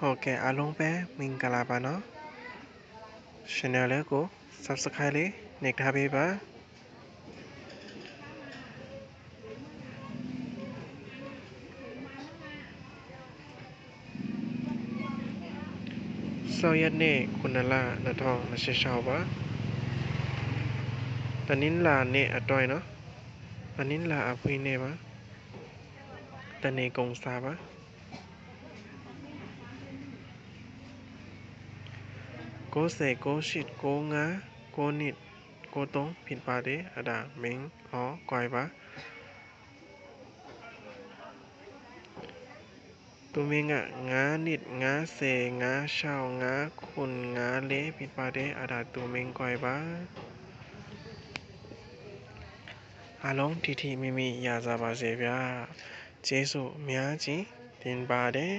ဟုတ်ကဲ့အားလုံးပဲမင်္ဂလာပါနော် channel လေးကို subscribe လေးနှိပ်ထားပေးပါဆောရက်နေ့9လ2026ပါတနင်္လာနေ့အတွင်းနော်တနင်္လာအဖွင့်နေ့ပါတနေ့ကုန်စားပါ90 98 95 92 93ဖြစ်ပါတယ်အဲ့ဒါမင်းဟောကြွယ်ပါသူမင်းက9နှစ်50 56 5ခု54ဖြစ်ပါတယ်အဲ့ဒါသူမင်းကြွယ်ပါအားလုံးထီထီမိမိရကြပါစေဗျာကျေးဇူးအများကြီးတင်ပါတယ်